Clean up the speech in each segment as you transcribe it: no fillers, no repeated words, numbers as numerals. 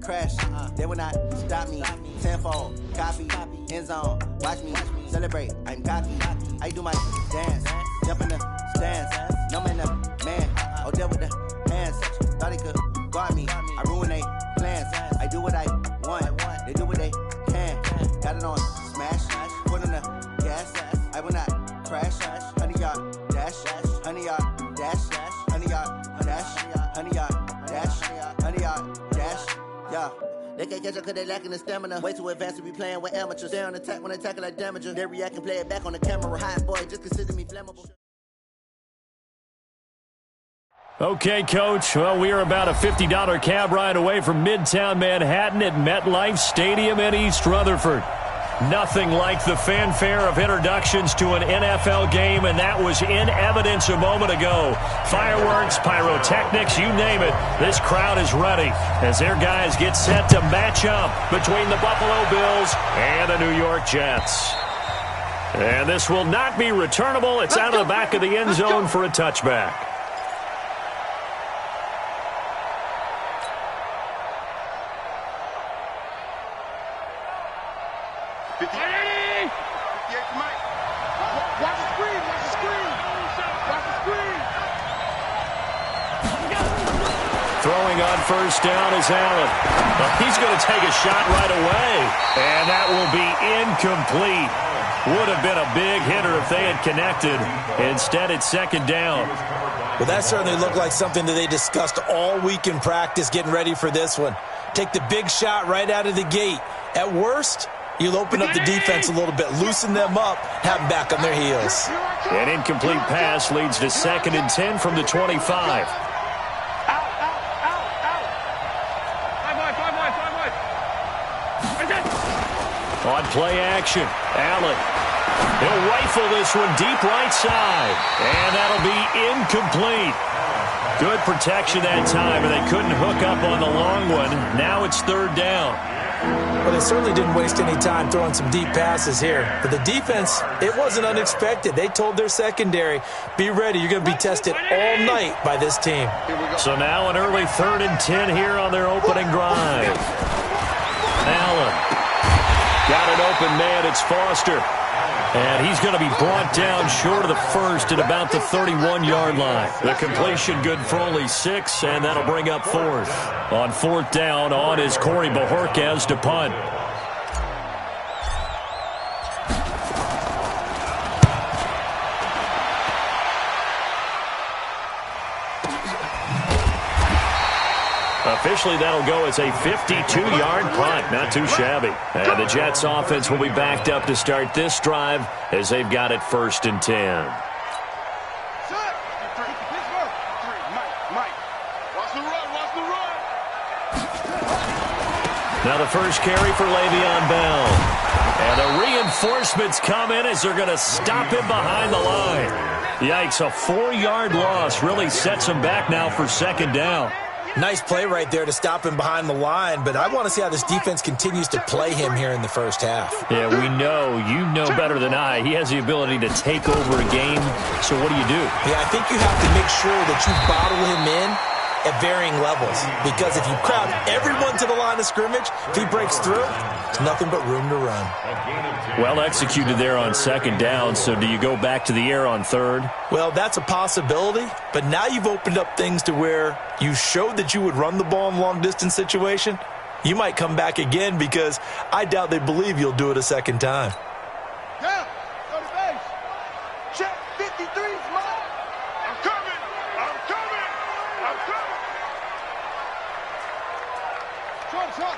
crash. They will not stop me. Tenfold, copy, end zone. Watch me celebrate. I'm cocky. I do my dance, jump in the stands. No man, the man. Oh, deal with the hands. Thought he could guard me. I ruin they plans. I do what I want. They do what they can. Got it on smash. Put on the gas. I will not crash. 100-yard dash. 100-yard dash. 100-yard dash. 100-yard dash. 100-yard dash. Yeah. They can't catch up cause they lacking the stamina. Way too advanced to be playing with amateurs. Stay on attack when they tackle like damager. They react and play it back on the camera. Hot boy, just consider me flammable. Okay, Coach. Well, we are about a $50 cab ride away from Midtown Manhattan at MetLife Stadium in East Rutherford. Nothing like the fanfare of introductions to an NFL game, and that was in evidence a moment ago. Fireworks, pyrotechnics, you name it. This crowd is ready as their guys get set to match up between the Buffalo Bills and the New York Jets. And this will not be returnable. It's out of the back of the end zone for a touchback. Throwing on first down is Allen. Well, he's going to take a shot right away. And that will be incomplete. Would have been a big hitter if they had connected. Instead, it's second down. Well, that certainly looked like something that they discussed all week in practice getting ready for this one. Take the big shot right out of the gate. At worst, you'll open up the defense a little bit, loosen them up, have them back on their heels. An incomplete pass leads to 2nd and 10 from the 25. On play action, Allen. He'll rifle this one deep right side. And that'll be incomplete. Good protection that time, and they couldn't hook up on the long one. Now it's 3rd down. Well, they certainly didn't waste any time throwing some deep passes here. But the defense, it wasn't unexpected. They told their secondary, be ready. You're going to be tested all night by this team. So now an early 3rd and 10 here on their opening drive. Allen. Got an open man, it's Foster. And he's going to be brought down short of the first at about the 31-yard line. The completion good for only 6, and that'll bring up 4th. On 4th down, on is Corey Bojorquez to punt. Officially, that'll go as a 52-yard punt. Not too shabby. And the Jets offense will be backed up to start this drive as they've got it 1st and 10. Now the first carry for Le'Veon Bell. And the reinforcements come in as they're going to stop him behind the line. Yikes, a 4-yard loss really sets him back now for 2nd down. Nice play right there to stop him behind the line, but I want to see how this defense continues to play him here in the first half. Yeah, we know. You know better than I. He has the ability to take over a game, so what do you do? Yeah, I think you have to make sure that you bottle him in at varying levels, because if you crowd everyone to the line of scrimmage, if he breaks through, there's nothing but room to run. Well executed there on 2nd down, so do you go back to the air on 3rd? Well, that's a possibility, but now you've opened up things to where you showed that you would run the ball in long-distance situation. You might come back again because I doubt they believe you'll do it a 2nd time. Yeah, go to base. Check 53, smile. I'm coming. I'm coming. I'm coming. Short.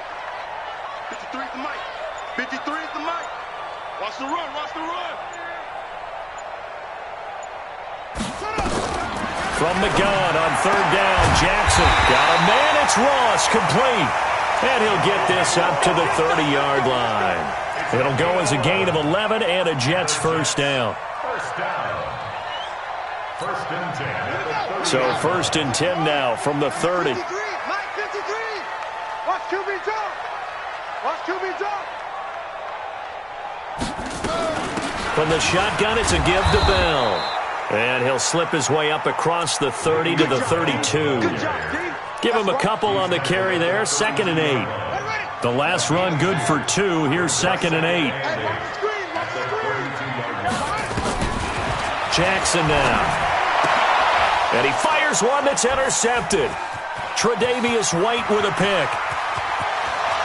53 is the mic. 53 is the mic. Watch the run. Watch the run. From the gun on 3rd down, Jackson got a man. It's Ross, complete. And he'll get this up to the 30-yard line. It'll go as a gain of 11 and a Jets 1st down. So 1st and 10 now from the 30. 53, Mike 53. Watch QB jump. Watch QB jump. From the shotgun, it's a give to Bell. And he'll slip his way up across the 30 to the 32. Give him a couple on the carry there. 2nd and 8. The last run good for 2. Here's 2nd and 8. Jackson now. And he fires one that's intercepted. Tre'Davious White with a pick.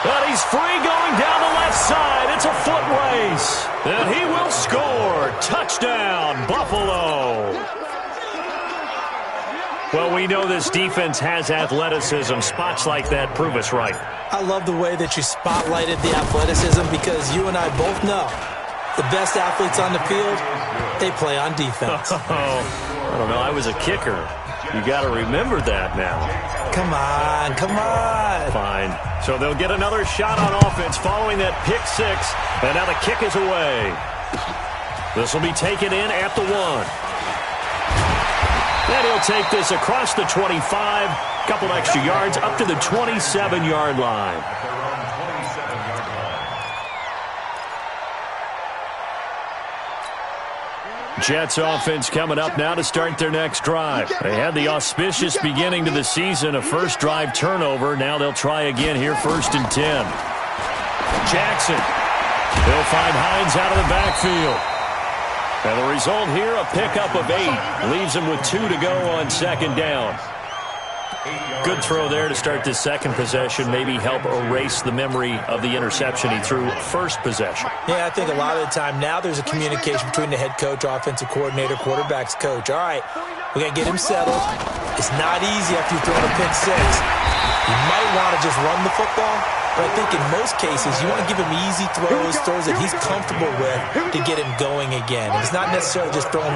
But he's free going down the left side. It's a foot race. And he will score. Touchdown, Buffalo. Well, we know this defense has athleticism. Spots like that prove us right. I love the way that you spotlighted the athleticism because you and I both know the best athletes on the field, they play on defense. I don't know. I was a kicker. You got to remember that now. Come on, come on. Fine. So they'll get another shot on offense following that pick 6. And now the kick is away. This will be taken in at the 1. And he'll take this across the 25. Couple extra yards up to the 27-yard line. Jets offense coming up now to start their next drive. They had the auspicious beginning to the season, a first drive turnover. Now they'll try again here, 1st and 10. Jackson. They'll find Hines out of the backfield. And the result here, a pickup of 8. Leaves him with 2 to go on 2nd down. Good throw there to start this second possession. Maybe help erase the memory of the interception he threw first possession. Yeah, I think a lot of the time now there's a communication between the head coach, offensive coordinator, quarterback's coach. All right, we got to get him settled. It's not easy after you throw a pick 6. You might want to just run the football, but I think in most cases you want to give him easy throws that he's comfortable with to get him going again. It's not necessarily just throwing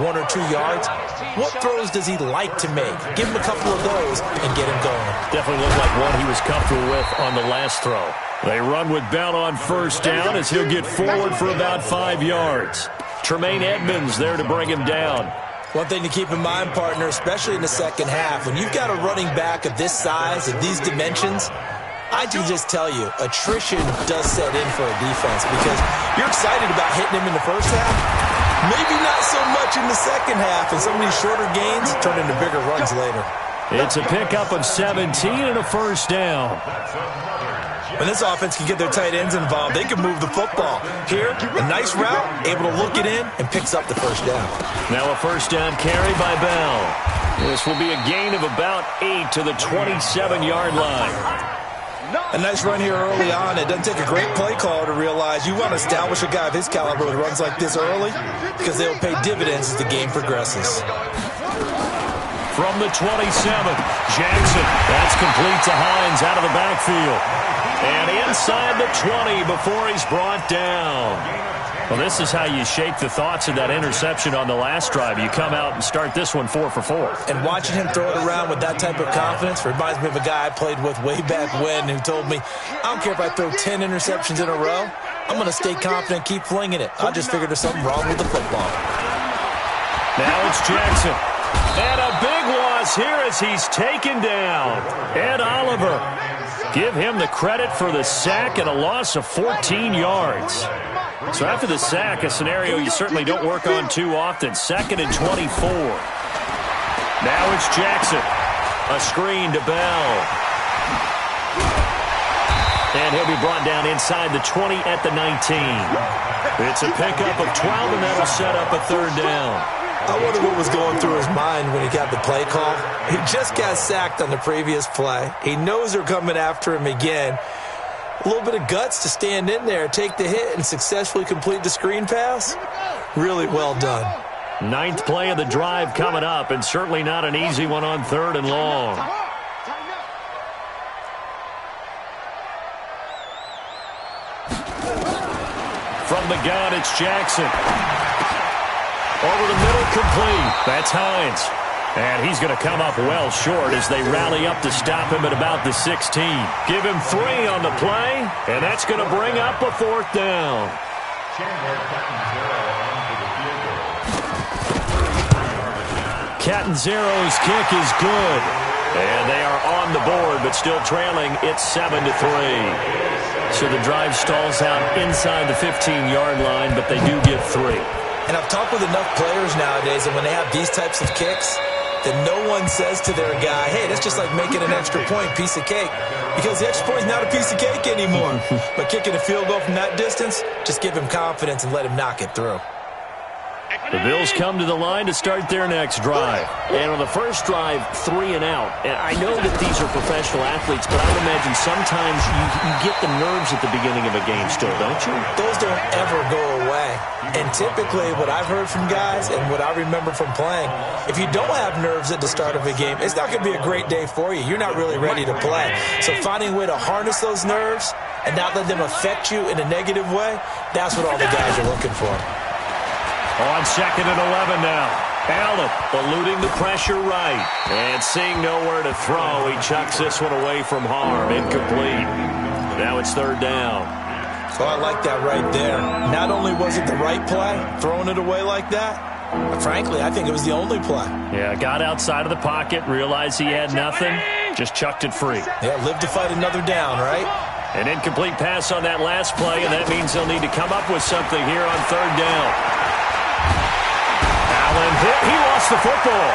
one or 2 yards. What throws does he like to make? Give him a couple of those and get him going. Definitely looked like one he was comfortable with on the last throw. They run with Bell on 1st down as he'll get forward for about 5 yards. Tremaine Edmonds there to bring him down. One thing to keep in mind, partner, especially in the second half, when you've got a running back of this size, of these dimensions, I can just tell you, attrition does set in for a defense because you're excited about hitting him in the first half. Maybe not so much in the second half, and some of these shorter gains turn into bigger runs later. It's a pickup of 17 and a 1st down. When this offense can get their tight ends involved, they can move the football. Here, a nice route, able to look it in, and picks up the 1st down. Now a 1st down carry by Bell. This will be a gain of about 8 to the 27-yard line. A nice run here early on. It doesn't take a great play call to realize you want to establish a guy of his caliber with runs like this early because they'll pay dividends as the game progresses. From the 27, Jackson. That's complete to Hines out of the backfield. And inside the 20 before he's brought down. Well, this is how you shake the thoughts of that interception on the last drive. You come out and start this one 4 for 4. And watching him throw it around with that type of confidence reminds me of a guy I played with way back when who told me, I don't care if I throw 10 interceptions in a row, I'm going to stay confident and keep flinging it. I just figured there's something wrong with the football. Now it's Jackson. And a big loss here as he's taken down. Ed Oliver. Give him the credit for the sack and a loss of 14 yards. So after the sack, a scenario you certainly don't work on too often. 2nd and 24. Now it's Jackson. A screen to Bell. And he'll be brought down inside the 20 at the 19. It's a pickup of 12, and that'll set up a 3rd down. I wonder what was going through his mind when he got the play call. He just got sacked on the previous play. He knows they're coming after him again. A little bit of guts to stand in there, take the hit, and successfully complete the screen pass. Really well done. 9th play of the drive coming up, and certainly not an easy one on 3rd and long. From the gun, it's Jackson. Over the middle, complete. That's Hines. And he's going to come up well short as they rally up to stop him at about the 16. Give him 3 on the play, and that's going to bring up a 4th down. Catanzaro's kick is good. And they are on the board, but still trailing. It's 7-3. So the drive stalls out inside the 15-yard line, but they do get 3. And I've talked with enough players nowadays that when they have these types of kicks, that no one says to their guy, hey, that's just like making an extra point, piece of cake. Because the extra point is not a piece of cake anymore. But kicking a field goal from that distance, just give him confidence and let him knock it through. The Bills come to the line to start their next drive. And on the first drive, 3 and out. And I know that these are professional athletes, but I would imagine sometimes you get the nerves at the beginning of a game still, don't you? Those don't ever go away. And typically what I've heard from guys and what I remember from playing, if you don't have nerves at the start of a game, it's not going to be a great day for you. You're not really ready to play. So finding a way to harness those nerves and not let them affect you in a negative way, that's what all the guys are looking for. On 2nd and 11 now. Allen eluding the pressure right. And seeing nowhere to throw, he chucks this one away from harm. Incomplete. Now it's 3rd down. So I like that right there. Not only was it the right play, throwing it away like that, but frankly, I think it was the only play. Yeah, got outside of the pocket, realized he had nothing, just chucked it free. Yeah, live to fight another down, right? An incomplete pass on that last play, and that means they'll need to come up with something here on 3rd down. Allen hit. He lost the football.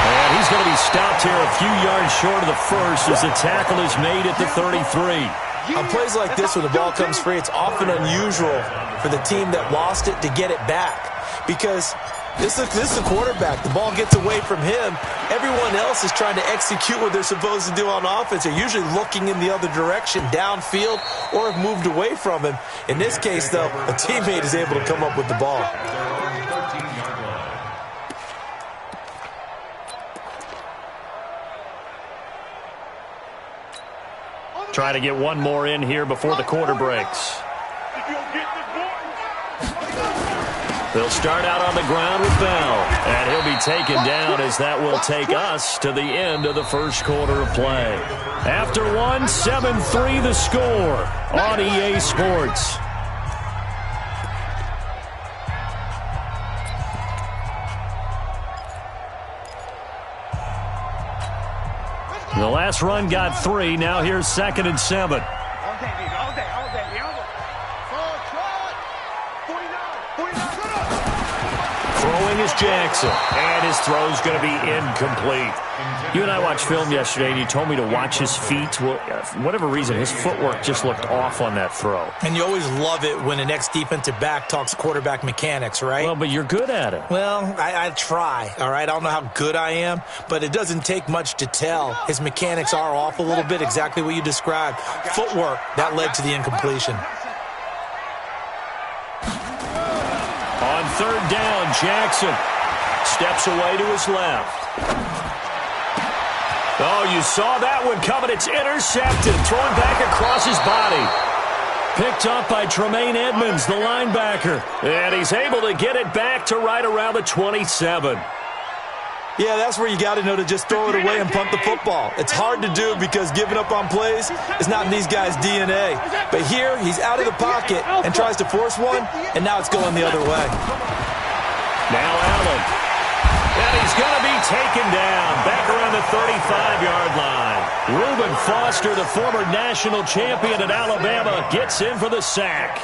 And he's going to be stopped here a few yards short of the first as the tackle is made at the 33. On plays like this, when the ball comes free, it's often unusual for the team that lost it to get it back. Because this is the quarterback. The ball gets away from him. Everyone else is trying to execute what they're supposed to do on offense. They're usually looking in the other direction, downfield, or have moved away from him. In this case, though, a teammate is able to come up with the ball. Try to get one more in here before the quarter breaks. They'll start out on the ground with Bell, and he'll be taken down as that will take us to the end of the first quarter of play. After 1, 7-3 the score on EA Sports. The last run got 3. Now here's 2nd and 7. Throwing is Jackson, and his throw's going to be incomplete. You and I watched film yesterday, and you told me to watch his feet. Well, for whatever reason, his footwork just looked off on that throw. And you always love it when an ex-defensive back talks quarterback mechanics, right? Well, but you're good at it. Well, I try, all right? I don't know how good I am, but it doesn't take much to tell. His mechanics are off a little bit, exactly what you described. Footwork, that led to the incompletion. On 3rd down, Jackson steps away to his left. Oh, you saw that one coming. It's intercepted, thrown back across his body. Picked up by Tremaine Edmonds, the linebacker. And he's able to get it back to right around the 27. Yeah, that's where you got to know to just throw it away and punt the football. It's hard to do because giving up on plays is not in these guys' DNA. But here, he's out of the pocket and tries to force one, and now it's going the other way. Now Allen. And he's going to be taken down back around the 35-yard line. Reuben Foster, the former national champion at Alabama, gets in for the sack.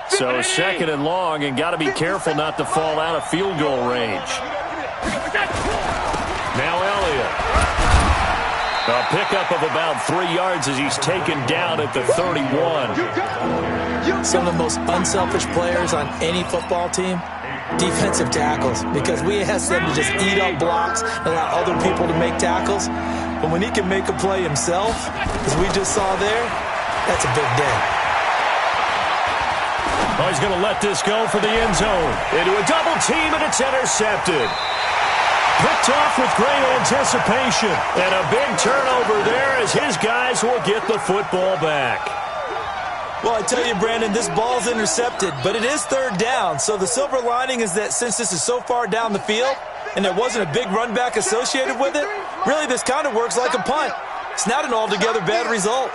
So 2nd and long, and got to be careful not to fall out of field goal range. Now Elliott. A pickup of about 3 yards as he's taken down at the 31. Some of the most unselfish players on any football team, defensive tackles, because we ask them to just eat up blocks and allow other people to make tackles. But when he can make a play himself, as we just saw there, that's a big day. Oh, he's going to let this go for the end zone. Into a double team, and it's intercepted. Picked off with great anticipation. And a big turnover there as his guys will get the football back. Well, I tell you, Brandon, this ball's intercepted, but it is 3rd down. So the silver lining is that since this is so far down the field and there wasn't a big run back associated with it, really this kind of works like a punt. It's not an altogether bad result.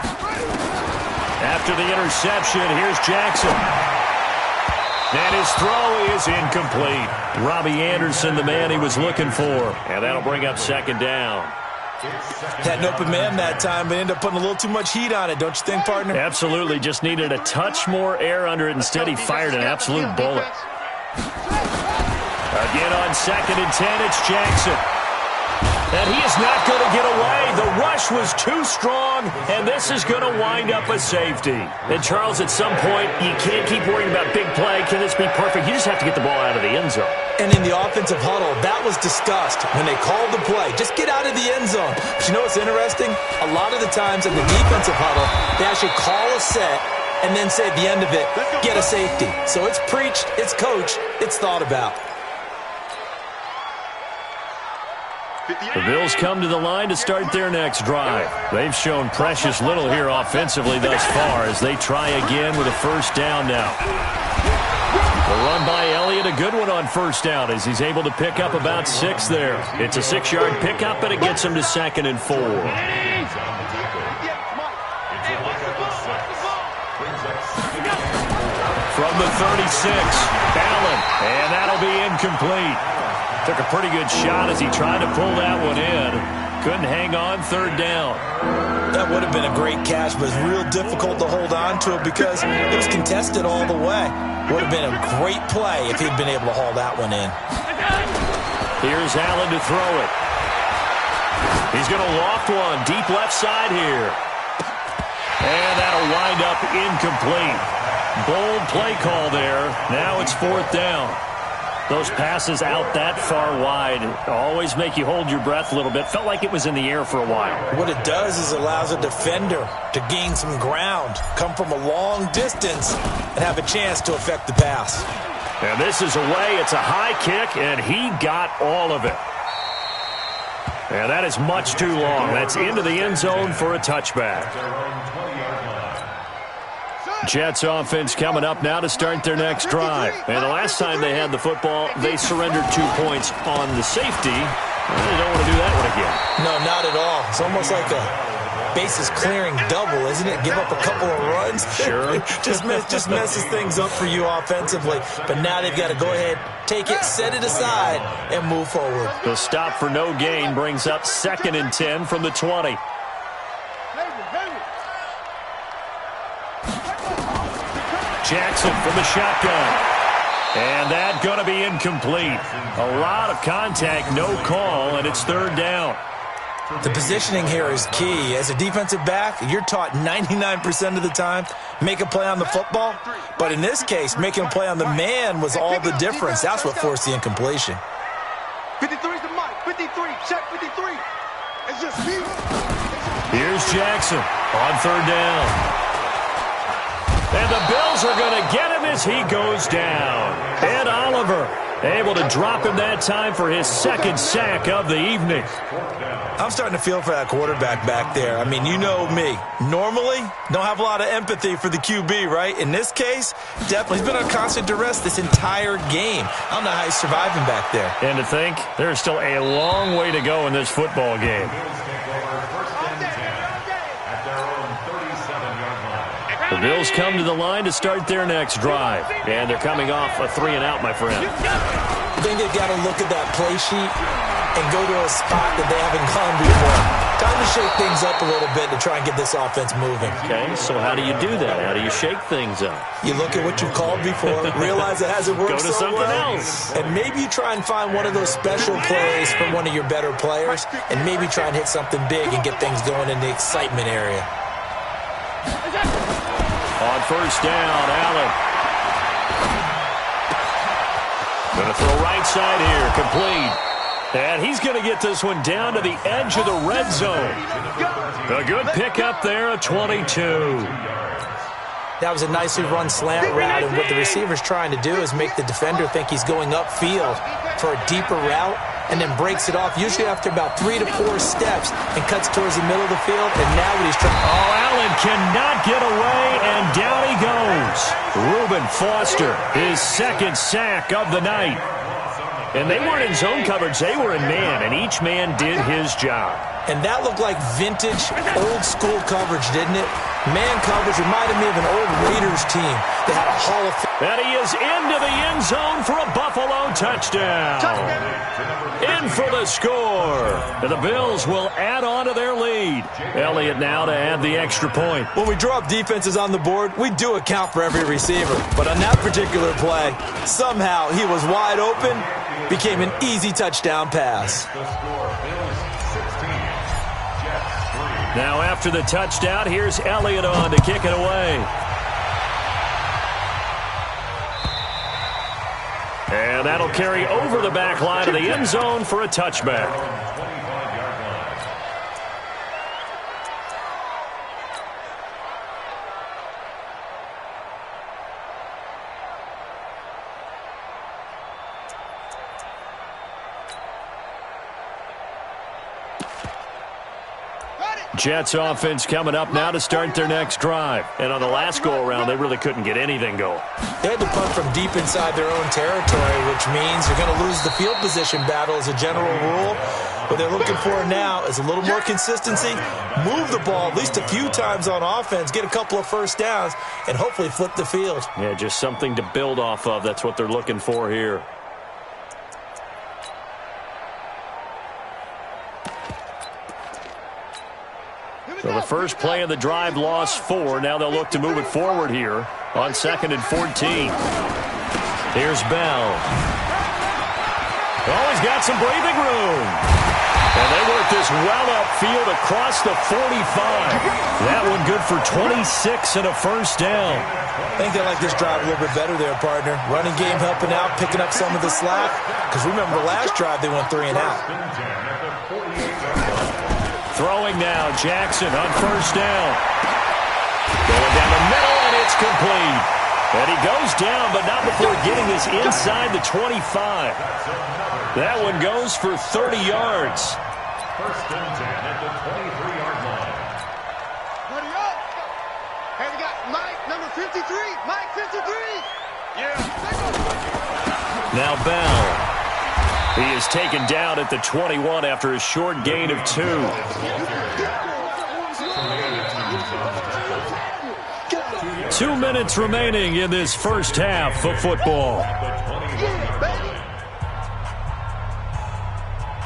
After the interception, here's Jackson. And his throw is incomplete. Robbie Anderson, the man he was looking for. And that'll bring up 2nd down. Had an open man that time, but ended up putting a little too much heat on it, don't you think, partner? Absolutely. Just needed a touch more air under it. Instead, he fired an absolute bullet. Again on 2nd and 10, it's Jackson. And he is not going to get away. The rush was too strong, and this is going to wind up a safety. And, Charles, at some point, you can't keep worrying about big play. Can this be perfect? You just have to get the ball out of the end zone. And in the offensive huddle, that was discussed when they called the play. Just get out of the end zone. But you know what's interesting? A lot of the times in the defensive huddle, they actually call a set and then say at the end of it, get a safety. So it's preached, it's coached, it's thought about. The Bills come to the line to start their next drive. They've shown precious little here offensively thus far as they try again with a first down now. The run by Elliott, a good one on first down as he's able to pick up about 6 there. It's a 6-yard pickup, but it gets him to 2nd and 4. From the 36, Allen, and that'll be incomplete. Took a pretty good shot as he tried to pull that one in. Couldn't hang on, 3rd down. That would have been a great catch, but it's real difficult to hold on to it because it was contested all the way. Would have been a great play if he'd been able to haul that one in. Here's Allen to throw it. He's going to loft one deep left side here. And that'll wind up incomplete. Bold play call there. Now it's 4th down. Those passes out that far wide always make you hold your breath a little bit. Felt like it was in the air for a while. What it does is allows a defender to gain some ground, come from a long distance, and have a chance to affect the pass. And this is away. It's a high kick, and he got all of it. And that is much too long. That's into the end zone for a touchback. Jets offense coming up now to start their next drive. And the last time they had the football, they surrendered 2 points on the safety. They don't want to do that one again. No, not at all. It's almost like a bases clearing double, isn't it? Give up a couple of runs. Sure. just messes things up for you offensively. But now they've got to go ahead, take it, set it aside, and move forward. The stop for no gain brings up 2nd and 10 from the 20. Jackson from the shotgun. And that's going to be incomplete. A lot of contact, no call, and it's 3rd down. The positioning here is key. As a defensive back, you're taught 99% of the time, make a play on the football. But in this case, making a play on the man was all the difference. That's what forced the incompletion. 53 is the mic. 53. Check 53. It's just me. Here's Jackson on 3rd down. And the Bills are going to get him as he goes down. Ed Oliver able to drop him that time for his 2nd sack of the evening. I'm starting to feel for that quarterback back there. I mean, you know me. Normally, don't have a lot of empathy for the QB, right? In this case, definitely. He's been on constant duress this entire game. I don't know how he's surviving back there. And to think, there's still a long way to go in this football game. The Bills come to the line to start their next drive. And they're coming off a 3-and-out, my friend. I think they've got to look at that play sheet and go to a spot that they haven't gone before. Time to shake things up a little bit to try and get this offense moving. Okay, so how do you do that? How do you shake things up? You look at what you've called before, realize it hasn't worked Go to so something well, else. and maybe you try and find one of those special plays from one of your better players, and maybe try and hit something big and get things going in the excitement area. On first down, Allen. Going to throw right side here, complete. And he's going to get this one down to the edge of the red zone. A good pickup there, a 22. That was a nicely run slant route, and what the receiver's trying to do is make the defender think he's going upfield for a deeper route, and then breaks it off, usually after about 3 to 4 steps, and cuts towards the middle of the field, and now what he's trying... Oh, Allen cannot get away, and down he goes. Reuben Foster, his 2nd sack of the night. And they weren't in zone coverage, they were in man, and each man did his job. And that looked like vintage, old-school coverage, didn't it? Man coverage reminded me of an old Raiders team that had a Hall of Fame. And he is into the end zone for a Buffalo touchdown. In for the score. And the Bills will add on to their lead. Elliott now to add the extra point. When we draw up defenses on the board, we do account for every receiver. But on that particular play, somehow he was wide open, became an easy touchdown pass. Now after the touchdown, here's Elliott on to kick it away. And that'll carry over the back line of the end zone for a touchback. Jets offense coming up now to start their next drive. And on the last go-around, they really couldn't get anything going. They had to punt from deep inside their own territory, which means you're going to lose the field position battle as a general rule. What they're looking for now is a little more consistency, move the ball at least a few times on offense, get a couple of first downs, and hopefully flip the field. Yeah, just something to build off of. That's what they're looking for here. So the first play of the drive lost 4. Now they'll look to move it forward here on 2nd and 14. Here's Bell. Oh, he's got some breathing room. And they work this well upfield across the 45. That one good for 26 and a first down. I think they like this drive a little bit better there, partner. Running game helping out, picking up some of the slack. Because remember, the last drive they went 3 and out. Throwing now, Jackson on first down. Going down the middle, and it's complete. And he goes down, but not before getting this inside the 25. That one goes for 30 yards. First and 10 at the 23-yard line. Hurry up! Hey, we got Mike, number 53. Mike, 53. Yeah. Now Bell. He is taken down at the 21 after a short gain of 2. 2 minutes remaining in this first half of football.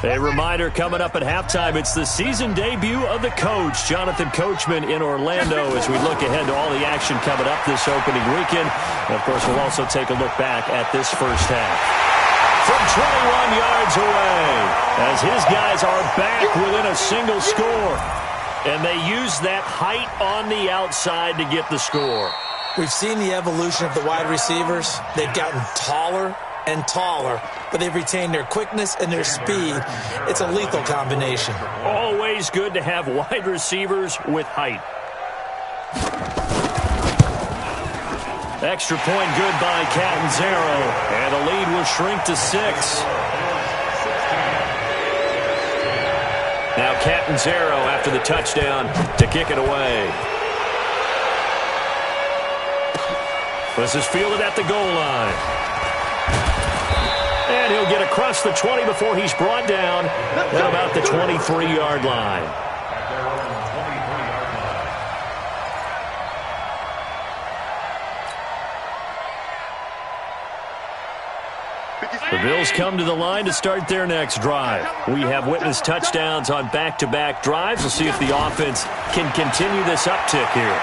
A reminder coming up at halftime, it's the season debut of the coach, Jonathan Coachman in Orlando, as we look ahead to all the action coming up this opening weekend. And of course, we'll also take a look back at this first half. From 21 yards away, as his guys are back within a single score. And they use that height on the outside to get the score. We've seen the evolution of the wide receivers. They've gotten taller and taller, but they've retained their quickness and their speed. It's a lethal combination. Always good to have wide receivers with height. Extra point good by Catanzaro, and the lead will shrink to 6. Now Catanzaro after the touchdown to kick it away. This is fielded at the goal line. And he'll get across the 20 before he's brought down at about the 23-yard line. The Bills come to the line to start their next drive. We have witnessed touchdowns on back-to-back drives. We'll see if the offense can continue this uptick here.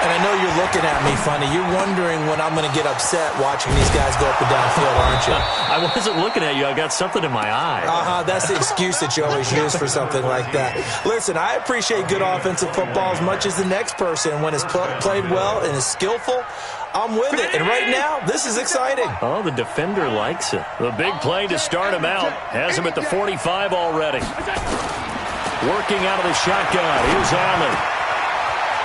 And I know you're looking at me funny. You're wondering when I'm going to get upset watching these guys go up and down field, aren't you? I wasn't looking at you. I got something in my eye. That's the excuse that you always use for something like that. Listen, I appreciate good offensive football as much as the next person. When it's played well and is skillful, I'm with it. And right now, this is exciting. Oh, the defender likes it. The big play to start him out. Has him at the 45 already. Working out of the shotgun. Here's Allen.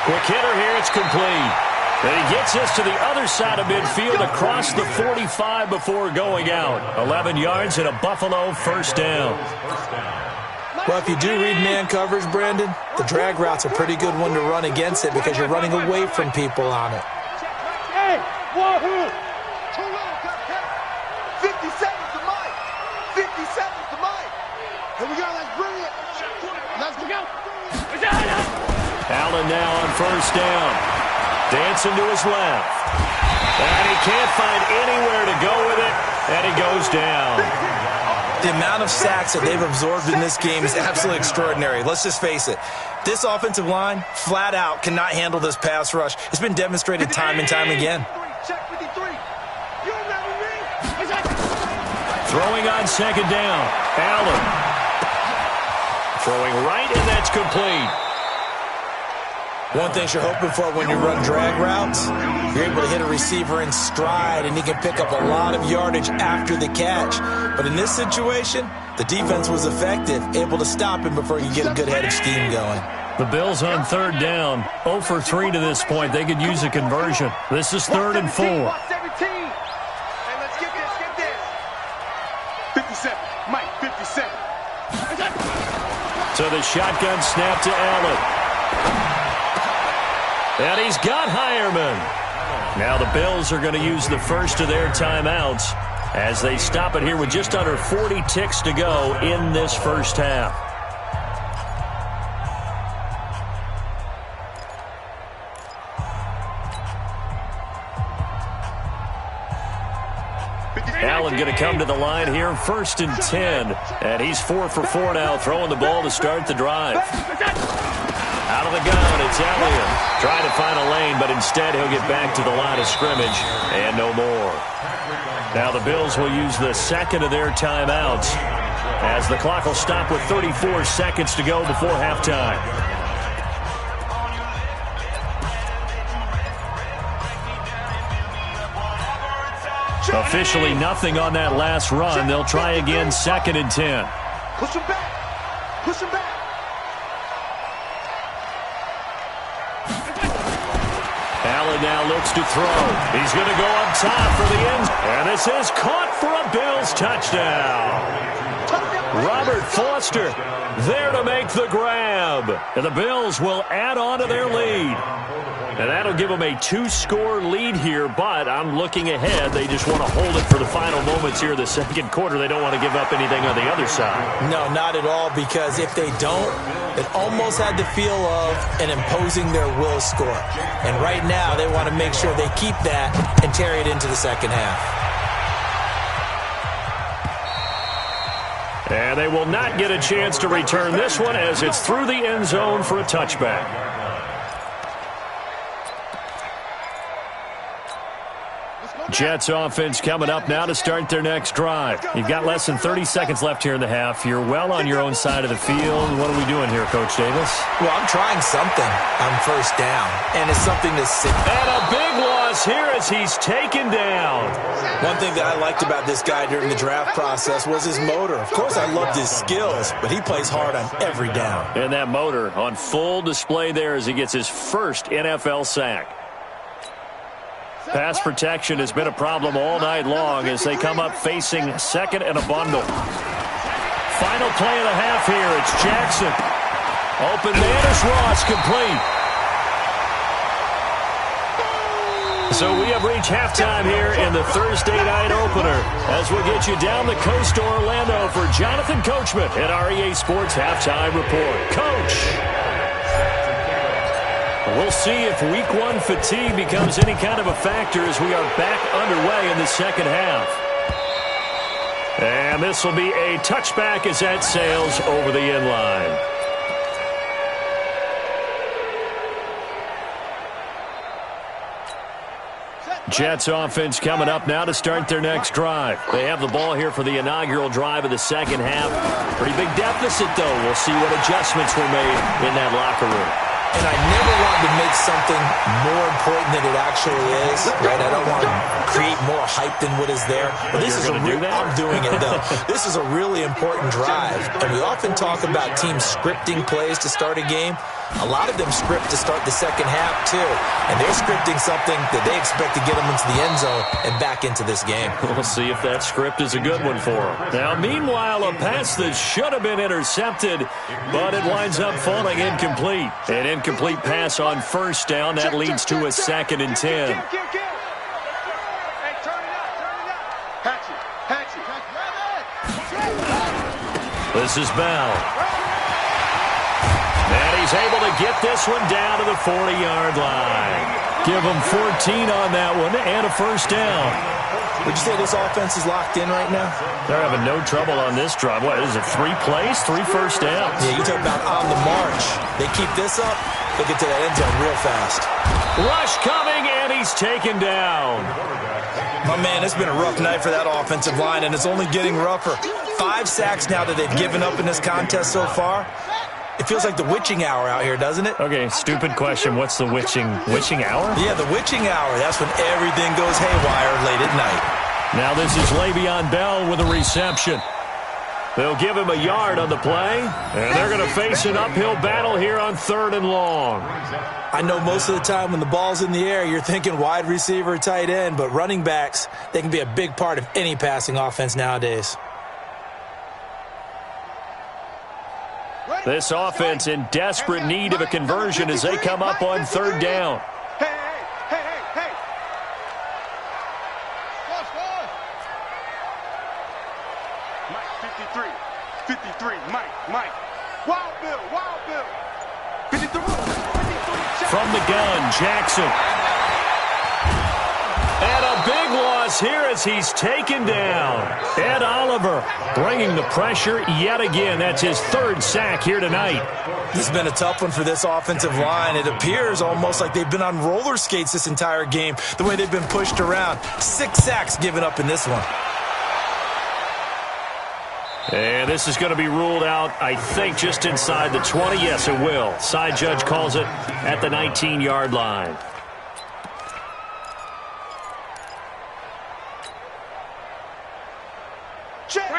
Quick hitter here. It's complete. And he gets us to the other side of midfield across the 45 before going out. 11 yards and a Buffalo first down. Well, if you do read man coverage, Brandon, the drag route's a pretty good one to run against it because you're running away from people on it. Hey, wahoo! 50 seconds to Mike. 50 seconds to Mike. Here we go. Let's bring it. Let's go. Allen now on first down. Dancing to his left. And he can't find anywhere to go with it. And he goes down. The amount of sacks that they've absorbed in this game is absolutely extraordinary. Let's just face it. This offensive line, flat out, cannot handle this pass rush. It's been demonstrated time and time again. Throwing on second down. Allen. Throwing right, and that's complete. One thing you're hoping for when you run drag routes, you're able to hit a receiver in stride, and he can pick up a lot of yardage after the catch. But in this situation, the defense was effective, able to stop him before he could get a good head of steam going. The Bills on third down. 0 for 3 to this point. They could use a conversion. This is 3rd and 4. Hey, let's get this. 57. Mike, 57. So the shotgun snap to Allen. And he's got Hireman. Now the Bills are going to use the first of their timeouts as they stop it here with just under 40 ticks to go in this first half. Allen going to come to the line here, 1st and 10. And he's 4 for 4 now, throwing the ball to start the drive. Out of the gun, it's Elliott. Trying to find a lane, but instead he'll get back to the line of scrimmage and no more. Now the Bills will use the second of their timeouts as the clock will stop with 34 seconds to go before halftime. Officially nothing on that last run. They'll try again, 2nd and 10. Push him back. Push him back. Allen now looks to throw. He's going to go up top for the end. And this is caught for a Bills touchdown. Robert Foster there to make the grab. And the Bills will add on to their lead. And that'll give them a 2-score lead here, but I'm looking ahead. They just want to hold it for the final moments here of the second quarter. They don't want to give up anything on the other side. No, not at all, because if they don't, it almost had the feel of an imposing their will score. And right now, they want to make sure they keep that and carry it into the second half. And they will not get a chance to return this one as it's through the end zone for a touchback. Jets offense coming up now to start their next drive. You've got less than 30 seconds left here in the half. You're well on your own side of the field. What are we doing here, Coach Davis? Well, I'm trying something on first down, and it's something that's... And a big loss here as he's taken down. One thing that I liked about this guy during the draft process was his motor. Of course, I loved his skills, but he plays hard on every down. And that motor on full display there as he gets his first NFL sack. Pass protection has been a problem all night long as they come up facing 2nd and a bundle. Final play of the half here. It's Jackson. Open man is Ross, complete. So we have reached halftime here in the Thursday night opener as we'll get you down the coast to Orlando for Jonathan Coachman at our EA Sports Halftime Report. Coach! We'll see if Week 1 fatigue becomes any kind of a factor as we are back underway in the second half. And this will be a touchback as that sails over the end line. Jets offense coming up now to start their next drive. They have the ball here for the inaugural drive of the second half. Pretty big deficit, though. We'll see what adjustments were made in that locker room. And I never want to make something more important than it actually is, right? I don't want to create more hype than what is there. But this is I'm doing it, though. This is a really important drive. And we often talk about teams scripting plays to start a game. A lot of them script to start the second half, too. And they're scripting something that they expect to get them into the end zone and back into this game. We'll see if that script is a good one for them. Now, meanwhile, a pass that should have been intercepted, but it winds up falling incomplete. An incomplete pass on first down. That leads to a 2nd and 10. This is Bell. And he's able to get this one down to the 40-yard line. Give him 14 on that one and a first down. Would you say this offense is locked in right now? They're having no trouble on this drive. What is it, 3 plays, 3 first downs? Yeah, you talk about on the march. They keep this up, they'll get to that end zone real fast. Rush coming, and he's taken down. My man, it's been a rough night for that offensive line, and it's only getting rougher. 5 sacks now that they've given up in this contest so far. It feels like the witching hour out here, doesn't it? Okay, stupid question. What's the witching hour? Yeah, the witching hour. That's when everything goes haywire late at night. Now this is Le'Veon Bell with a reception. They'll give him a yard on the play, and they're going to face an uphill battle here on 3rd and long. I know most of the time when the ball's in the air, you're thinking wide receiver, tight end, but running backs, they can be a big part of any passing offense nowadays. This offense in desperate need of a conversion as they come up on 3rd down. Hey. Mike, 53, Mike. Wild Bill. 53. From the gun, Jackson. And a big loss here as he's taken down. Ed Oliver bringing the pressure yet again. That's his 3rd sack here tonight. This has been a tough one for this offensive line. It appears almost like they've been on roller skates this entire game, the way they've been pushed around. 6 sacks given up in this one. And this is going to be ruled out, I think, just inside the 20. Yes, it will. Side judge calls it at the 19-yard line.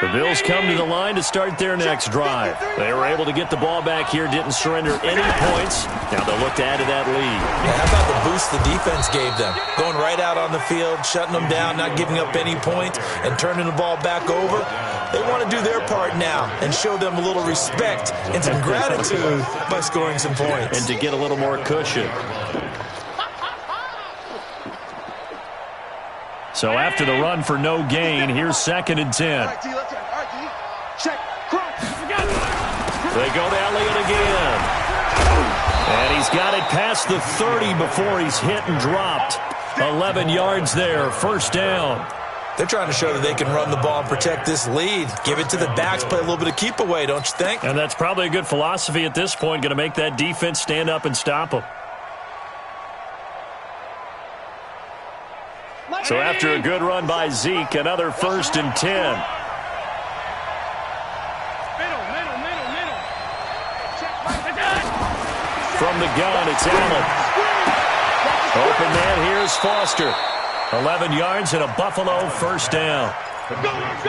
The Bills come to the line to start their next drive. They were able to get the ball back here, didn't surrender any points. Now they'll look to add to that lead. Yeah, how about the boost the defense gave them? Going right out on the field, shutting them down, not giving up any points, and turning the ball back over. They want to do their part now and show them a little respect and some gratitude by scoring some points. And to get a little more cushion. So after the run for no gain, here's 2nd and 10. They go to Elliott again. And he's got it past the 30 before he's hit and dropped. 11 yards there, 1st down. They're trying to show that they can run the ball and protect this lead. Give it to the backs, play a little bit of keep away, don't you think? And that's probably a good philosophy at this point, going to make that defense stand up and stop them. So after a good run by Zeke, another 1st and 10. From the gun, it's Allen. Open man, here's Foster. 11 yards and a Buffalo 1st down.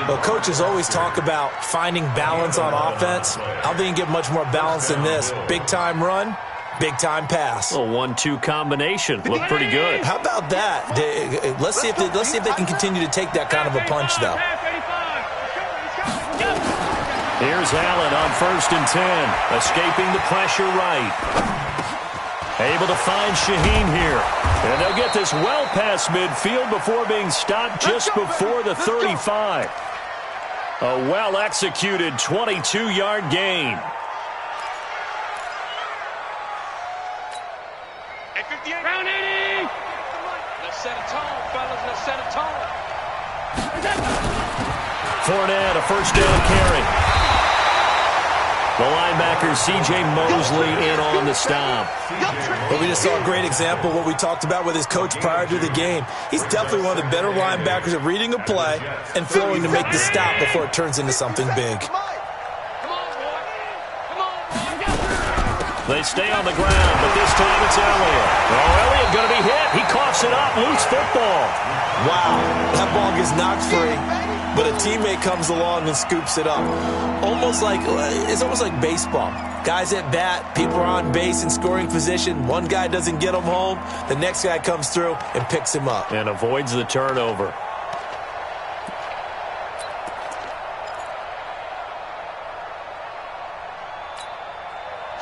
Well, coaches always talk about finding balance on offense. I don't think you can get much more balance than this. Big-time run. Big-time pass. A 1-2 combination. Looked pretty good. How about that? Let's see if they can continue to take that kind of a punch, though. Here's Allen on 1st and 10. Escaping the pressure right. Able to find Shaheen here. And they'll get this well past midfield before being stopped just before the 35. A well-executed 22-yard gain. Round 80! Let's set a tone, fellas. Let's set a tone. Fournette, a 1st down carry. The linebacker, C.J. Mosley, in on the stop. But we just saw a great example of what we talked about with his coach prior to the game. He's definitely one of the better linebackers at reading a play and flowing to make the stop before it turns into something big. They stay on the ground, but this time it's Elliott. Oh, Elliott going to be hit. He coughs it up. Loose football. Wow, that ball gets knocked free, but a teammate comes along and scoops it up. It's almost like baseball. Guys at bat, people are on base in scoring position. One guy doesn't get him home. The next guy comes through and picks him up. And avoids the turnover.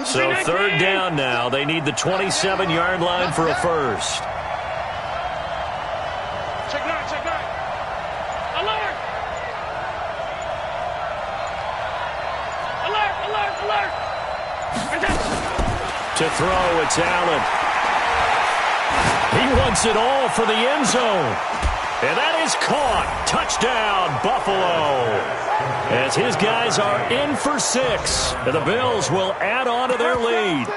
So 3rd down now. They need the 27-yard line for a 1st. Check 9. Alert! Alert! To throw, it's Allen. He wants it all for the end zone. And that is caught. Touchdown, Buffalo. As his guys are in for 6. And the Bills will add on to their lead.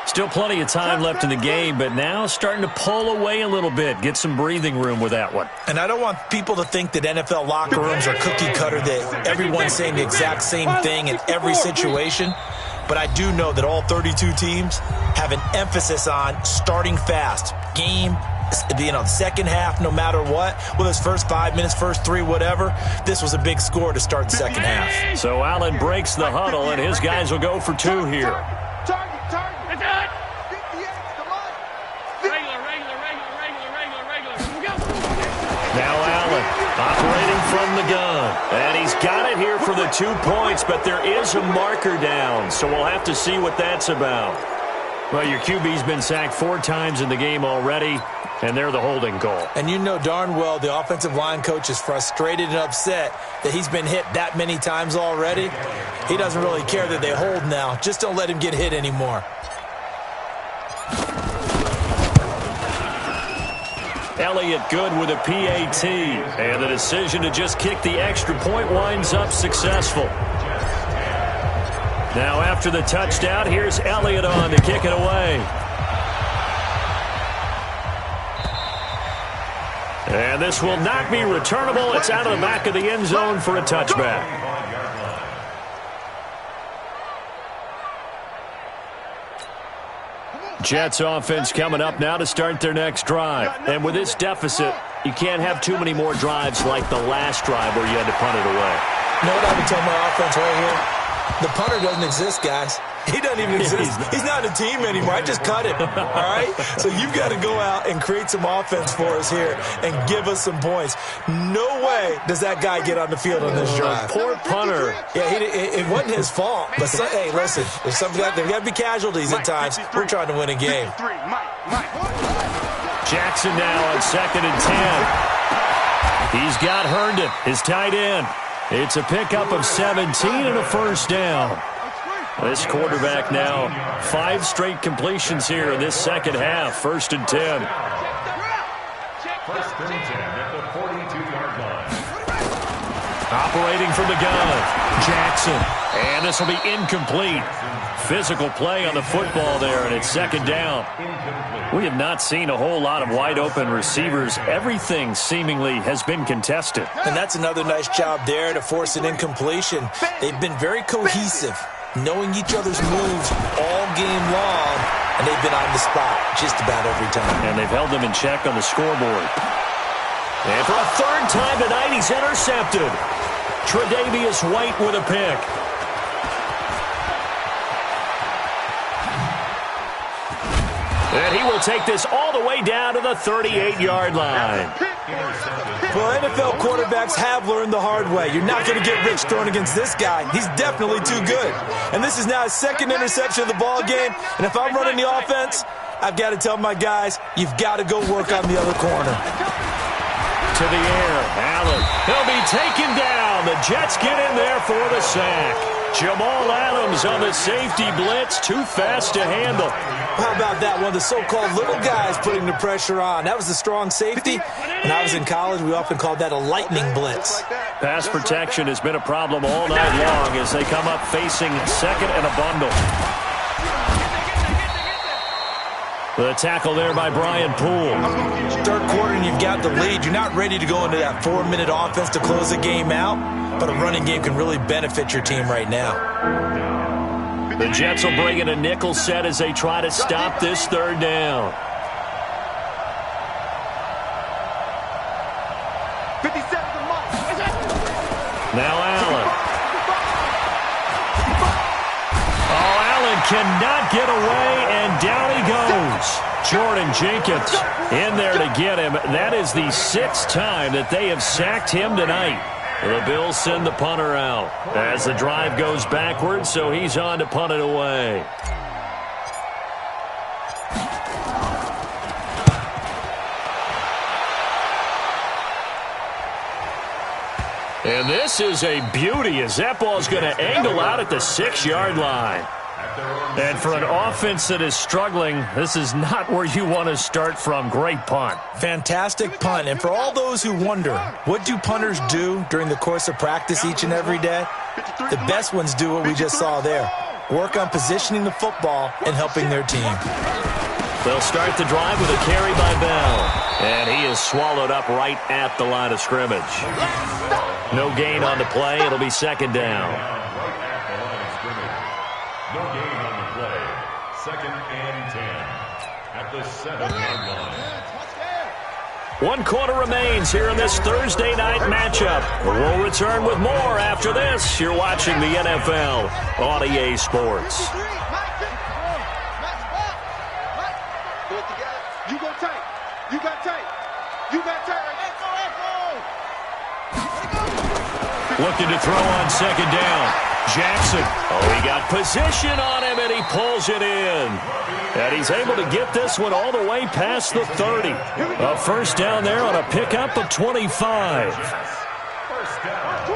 Still plenty of time left in the game, but now starting to pull away a little bit. Get some breathing room with that one. And I don't want people to think that NFL locker rooms are cookie cutter, that everyone's saying the exact same thing in every situation. But I do know that all 32 teams have an emphasis on starting fast. Game, second half, no matter what. Whether it's first 5 minutes, first 3, whatever. This was a big score to start the second half. So Allen breaks the huddle, and his guys will go for 2 here. Now Allen operating from the gun. And he's got it here for the 2 points, but there is a marker down, so we'll have to see what that's about. Well, your QB's been sacked 4 times in the game already, and they're the holding call. And you know darn well the offensive line coach is frustrated and upset that he's been hit that many times already. He doesn't really care that they hold now. Just don't let him get hit anymore. Elliott good with a PAT, and the decision to just kick the extra point winds up successful. Now after the touchdown, here's Elliott on to kick it away. And this will not be returnable. It's out of the back of the end zone for a touchback. Jets offense coming up now to start their next drive. And with this deficit, you can't have too many more drives like the last drive where you had to punt it away. You know what I would tell my offense right here? The punter doesn't exist, guys. He doesn't even exist. He's not a team anymore. I just cut him, all right? So you've got to go out and create some offense for us here and give us some points. No way does that guy get on the field on this drive. Poor punter. Yeah, it wasn't his fault. But, hey, listen, there's got to be casualties at times. We're trying to win a game. Jackson now on 2nd and 10. He's got Herndon, his tight end. It's a pickup of 17 and a first down. This quarterback now, 5 straight completions here in this second half. 1st and 10. 1st and 10 at the 42-yard line. Operating from the gun, Jackson. And this will be incomplete. Physical play on the football there, and it's 2nd down. We have not seen a whole lot of wide-open receivers. Everything seemingly has been contested. And that's another nice job there to force an incompletion. They've been very cohesive, knowing each other's moves all game long, and they've been on the spot just about every time. And they've held them in check on the scoreboard. And for a 3rd time tonight, he's intercepted. Tre'Davious White with a pick. And he will take this all the way down to the 38-yard line. Well, NFL quarterbacks have learned the hard way. You're not going to get rich throwing against this guy. He's definitely too good. And this is now his 2nd interception of the ball game. And if I'm running the offense, I've got to tell my guys, you've got to go work on the other corner. To the air, Allen. He'll be taken down. The Jets get in there for the sack. Jamal Adams on the safety blitz, too fast to handle. How about that? One of the so-called little guys putting the pressure on. That was the strong safety. When I was in college, we often called that a lightning blitz. Pass protection has been a problem all night long as they come up facing 2nd and a bundle. The tackle there by Brian Poole. 3rd quarter and you've got the lead. You're not ready to go into that 4-minute offense to close the game out, but a running game can really benefit your team right now. The Jets will bring in a nickel set as they try to stop this 3rd down. 57 to Mike. Now Allen. Oh, Allen cannot get away, and down he goes. Jordan Jenkins in there to get him. That is the 6th time that they have sacked him tonight. The Bills send the punter out as the drive goes backwards, so he's on to punt it away. And this is a beauty as that ball's going to angle out at the 6-yard line. And for an offense that is struggling, this is not where you want to start from. Great punt. Fantastic punt. And for all those who wonder, what do punters do during the course of practice each and every day? The best ones do what we just saw there. Work on positioning the football and helping their team. They'll start the drive with a carry by Bell. And he is swallowed up right at the line of scrimmage. No gain on the play. It'll be second down. No gain on the play. 2nd and 10 at the 7-yard line. 1 quarter remains here in this Thursday night matchup. We'll return with more after this. You're watching the NFL on EA Sports. You go tight. You got tight. You got tight. Looking to throw on second down. Jackson. Oh, he got position on him, and he pulls it in. And he's able to get this one all the way past the 30. A first down there on a pickup of 25. First down.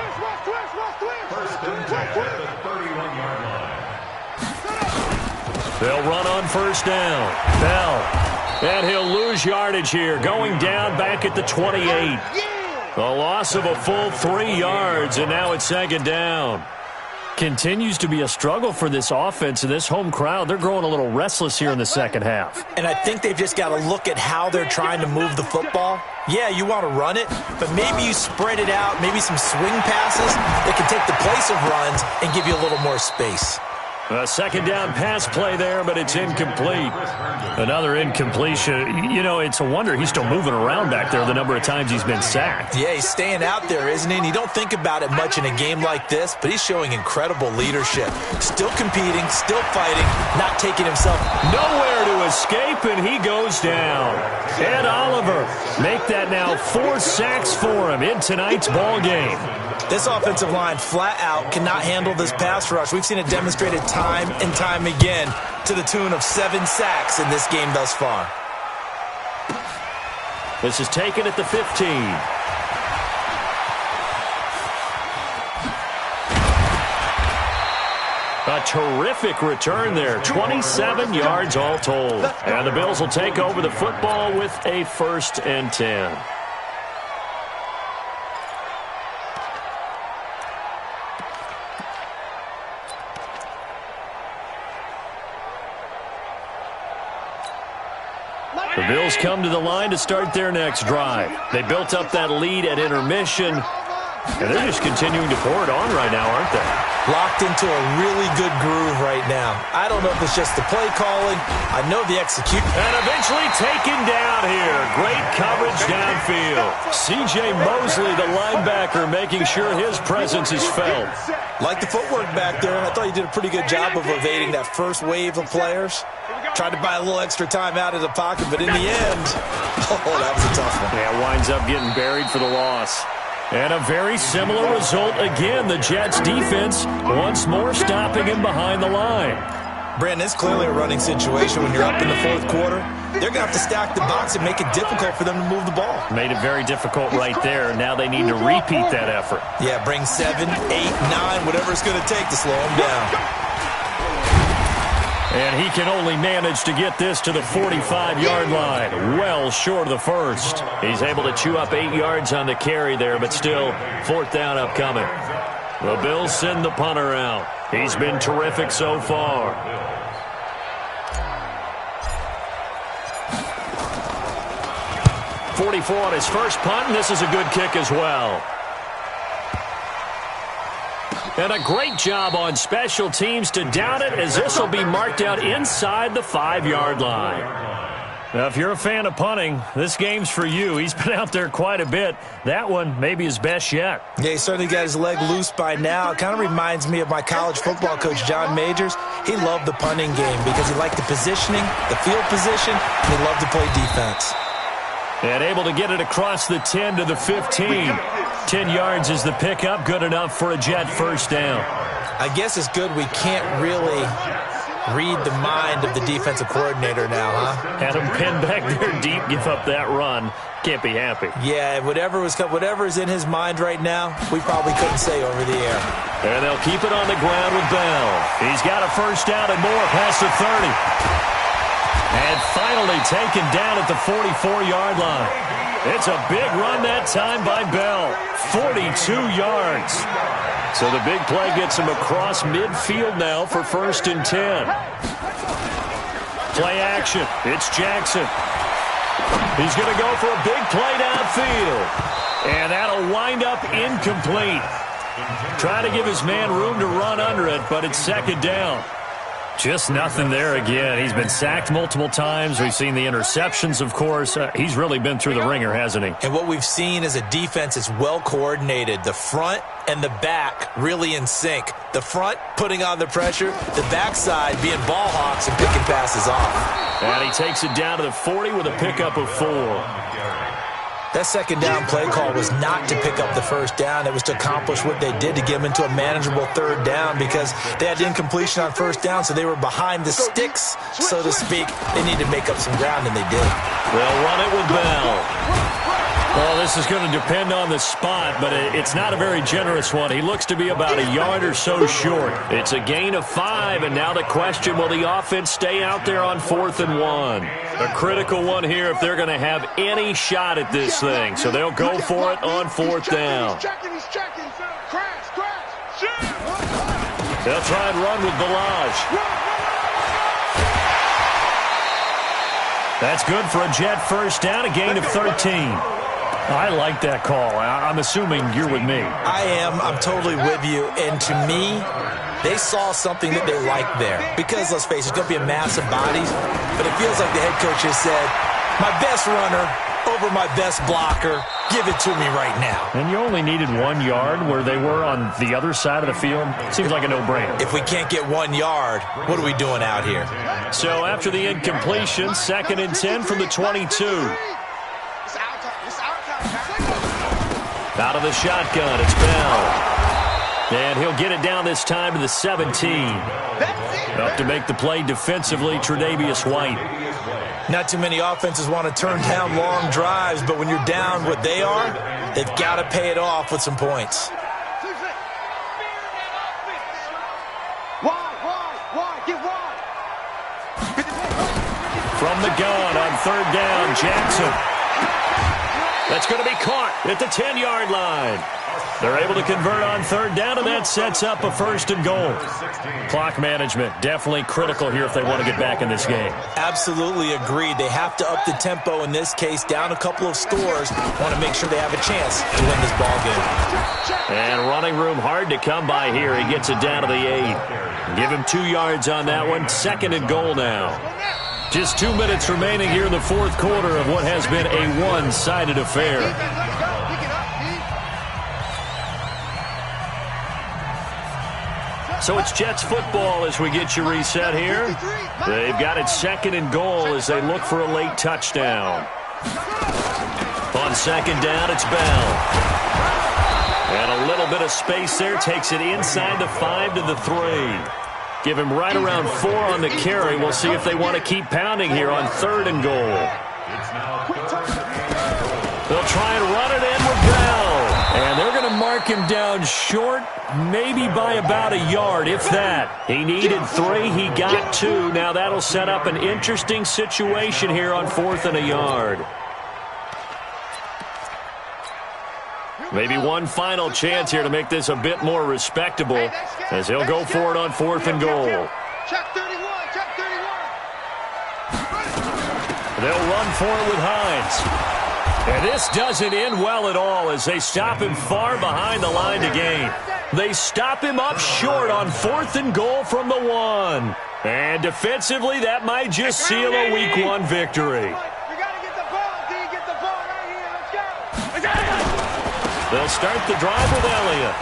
First and 10 at the 31-yard line. They'll run on first down. Bell. And he'll lose yardage here, going down back at the 28. A loss of a full 3 yards, and now it's second down. Continues to be a struggle for this offense and this home crowd. They're growing a little restless here in the second half. And I think they've just got to look at how they're trying to move the football. Yeah, you want to run it, but maybe you spread it out, maybe some swing passes that can take the place of runs and give you a little more space. A second down pass play there, but it's incomplete. Another incompletion. You know, it's a wonder he's still moving around back there the number of times he's been sacked. Yeah, he's staying out there, isn't he? And you don't think about it much in a game like this, but he's showing incredible leadership. Still competing, still fighting, not taking himself nowhere to escape, and he goes down. Ed Oliver make that now 4 sacks for him in tonight's ball game. This offensive line flat out cannot handle this pass rush. We've seen it demonstrated time and time again to the tune of 7 sacks in this game thus far. This is taken at the 15. A terrific return there. 27 yards all told. And the Bills will take over the football with a 1st and 10. The Bills come to the line to start their next drive. They built up that lead at intermission, and they're just continuing to pour it on right now, aren't they? Locked into a really good groove right now. I don't know if it's just the play calling. I know the execution. And eventually taken down here. Great coverage downfield. C.J. Mosley, the linebacker, making sure his presence is felt. Like the footwork back there, I thought he did a pretty good job of evading that first wave of players. Tried to buy a little extra time out of the pocket, but in the end, oh, that was a tough one. Yeah, winds up getting buried for the loss. And a very similar result again. The Jets defense once more stopping him behind the line. Brandon, it's clearly a running situation when you're up in the 4th quarter. They're going to have to stack the box and make it difficult for them to move the ball. Made it very difficult right there. Now they need to repeat that effort. Yeah, bring 7, 8, 9, whatever it's going to take to slow them down. And he can only manage to get this to the 45-yard line. Well short of the first. He's able to chew up 8 yards on the carry there, but still 4th down upcoming. The Bills send the punter out. He's been terrific so far. .44 on his first punt, and this is a good kick as well. And a great job on special teams to down it, as this will be marked out inside the 5-yard line. Now, if you're a fan of punting, this game's for you. He's been out there quite a bit. That one maybe his best yet. Yeah, he certainly got his leg loose by now. It kind of reminds me of my college football coach, John Majors. He loved the punting game because he liked the positioning, the field position, and he loved to play defense. And able to get it across the 10 to the 15. 10 yards is the pickup. Good enough for a Jet first down. I guess it's good we can't really read the mind of the defensive coordinator now, huh? Had him pinned back there deep, give up that run. Can't be happy. Yeah, whatever is in his mind right now, we probably couldn't say over the air. And they'll keep it on the ground with Bell. He's got a first down and more past the 30. And finally taken down at the 44-yard line. It's a big run that time by Bell. 42 yards. So the big play gets him across midfield now for 1st and 10. Play action. It's Jackson. He's going to go for a big play downfield. And that'll wind up incomplete. Trying to give his man room to run under it, but it's 2nd down. Just nothing there again. He's been sacked multiple times. We've seen the interceptions, of course. He's really been through the ringer, hasn't he? And what we've seen is a defense that's well coordinated. The front and the back really in sync. The front putting on the pressure, the backside being ball hawks and picking passes off. And he takes it down to the 40 with a pickup of 4. That 2nd down play call was not to pick up the 1st down. It was to accomplish what they did to get them into a manageable 3rd down because they had incompletion on 1st down, so they were behind the sticks, so to speak. They needed to make up some ground, and they did. They'll run it with Bell. Well, this is going to depend on the spot, but it's not a very generous one. He looks to be about a yard or so short. It's a gain of 5, and now the question, will the offense stay out there on 4th and 1? A critical one here if they're going to have any shot at this thing. So they'll go for it on 4th down. They'll try and run with Balaj. That's good for a Jet first down, a gain of 13. I like that call. I'm assuming you're with me. I am. I'm totally with you. And to me, they saw something that they liked there. Because, let's face it, it's going to be a mass of bodies. But it feels like the head coach has said, my best runner over my best blocker, give it to me right now. And you only needed 1 yard where they were on the other side of the field. Seems like a no-brainer. If we can't get 1 yard, what are we doing out here? So after the incompletion, 2nd and 10 from the 22. Out of the shotgun, it's Bell. And he'll get it down this time to the 17. Up to make the play defensively, Tre'Davious White. Not too many offenses want to turn down long drives, but when you're down what they are, they've got to pay it off with some points. From the gun on 3rd down, Jackson. That's going to be caught at the 10-yard line. They're able to convert on 3rd down, and that sets up a 1st and goal. Clock management, definitely critical here if they want to get back in this game. Absolutely agreed. They have to up the tempo in this case, down a couple of scores. Want to make sure they have a chance to win this ball game. And running room hard to come by here. He gets it down to the 8. Give him 2 yards on that one. 2nd and goal now. Just 2 minutes remaining here in the 4th quarter of what has been a one-sided affair. So it's Jets football as we get you reset here. They've got it 2nd and goal as they look for a late touchdown. On 2nd down, it's Bell. And a little bit of space there takes it inside the 5 to the 3. Give him right around 4 on the carry. We'll see if they want to keep pounding here on 3rd and goal. They'll try and run it in with Bell. And they're going to mark him down short, maybe by about a yard, if that. He needed 3. He got 2. Now that'll set up an interesting situation here on 4th and a yard. Maybe one final chance here to make this a bit more respectable as he'll go for it on 4th and goal. They'll run for it with Hines. And this doesn't end well at all as they stop him far behind the line to gain. They stop him up short on 4th and goal from the 1. And defensively, that might just seal a Week 1 victory. They'll start the drive with Elliott.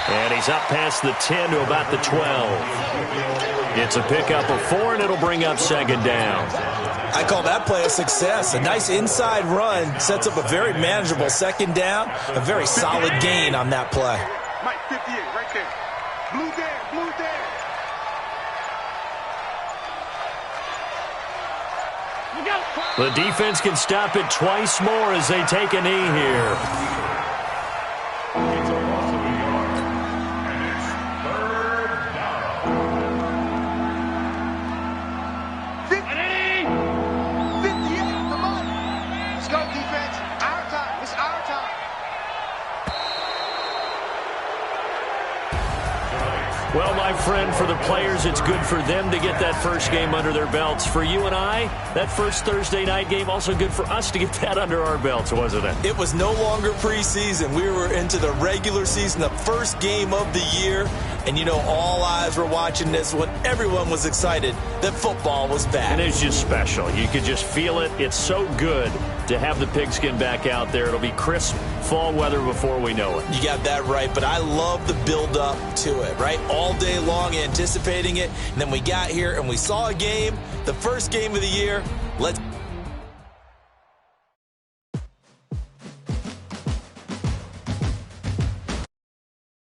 And he's up past the 10 to about the 12. It's a pickup of 4, and it'll bring up 2nd down. I call that play a success. A nice inside run sets up a very manageable 2nd down. A very solid gain on that play. Mike 58 right there. Blue there, blue there. The defense can stop it twice more as they take a knee here. It's a loss of a yard. friend, for the players, it's good for them to get that first game under their belts. For you and I, that first Thursday night game, also good for us to get that under our belts, wasn't it? It was no longer preseason. We were into the regular season, the first game of the year. And, you know, all eyes were watching this one. Everyone was excited that football was back. And it's just special. You could just feel it. It's so good to have the pigskin back out there. It'll be crisp fall weather before we know it. You got that right, but I love the build-up to it, right? All day long anticipating it, and then we got here and we saw a game, the first game of the year,